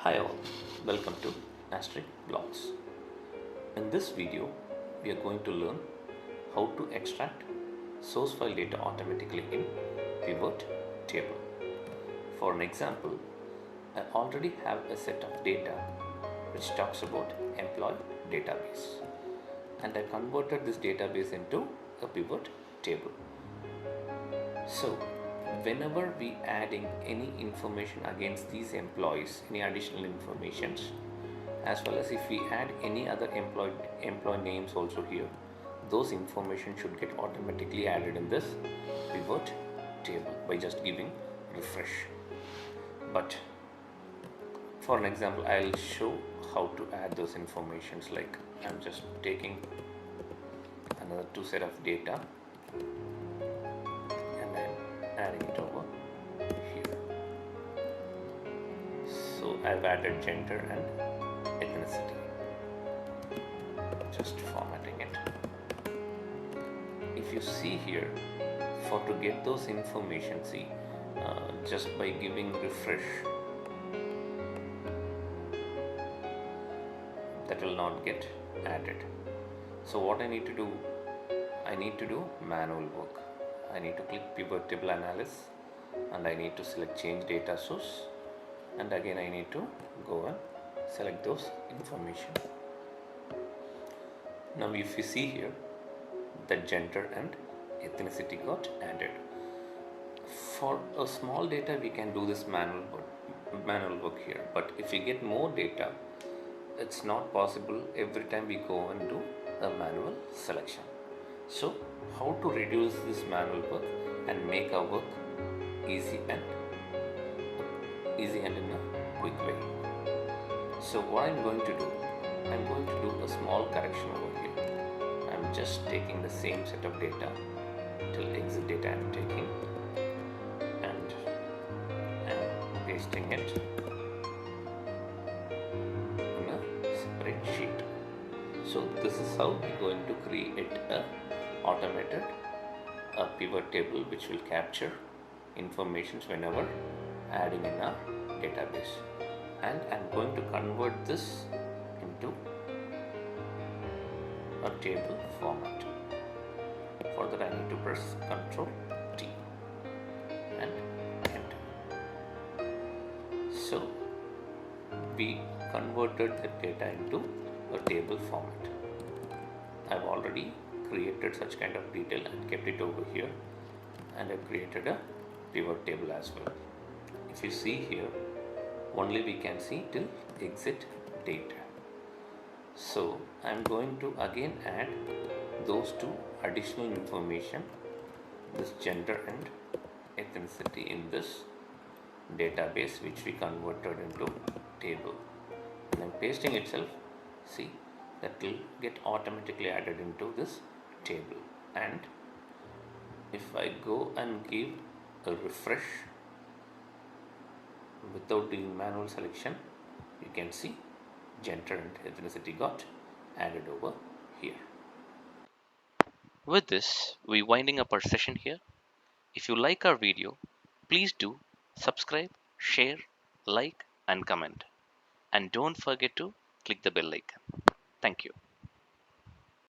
Hi all, welcome to Asterisk Blocks. In this video, we are going to learn how to extract source file data automatically in pivot table. For an example, I already have a set of data which talks about employee database, and I converted this database into a pivot table. So whenever we adding any information against these employees, any additional informations, as well as if we add any other employee names also here, those information should get automatically added in this pivot table by just giving refresh. But for an example, I'll show how to add those informations. Like I'm just taking another two set of data and I'm adding it over here. So I've added gender and ethnicity, just formatting it. If you see here, for to get those information, see, just by giving refresh, that will not get added. So what I need to do, I need to do manual work. I need to click pivot table analysis and I need to select change data source, and again I need to go and select those information. Now if you see here, the gender and ethnicity got added. For a small data we can do this manual work here, but if we get more data, it's not possible every time we go and do a manual selection. So how to reduce this manual work and make our work easy and in a quick way. So what I'm going to do, I'm going to do a small correction over here. I'm just taking the same set of data till exit data I'm taking and pasting it in a separate sheet. So this is how we're going to create a automated pivot table which will capture informations whenever adding in a database, and I'm going to convert this into a table format. For that I need to press Ctrl T and enter. So we converted the data into a table format. I've already created such kind of detail and kept it over here, and I've created a pivot table as well. If you see here, only we can see till exit data. So I'm going to again add those two additional information, this gender and ethnicity, in this database which we converted into table, and I'm pasting itself. See, that will get automatically added into this table. And if I go and give a refresh without doing manual selection, you can see gender and ethnicity got added over here. With this, we're winding up our session here. If you like our video, please do subscribe, share, like, and comment. And don't forget to click the bell icon. Thank you.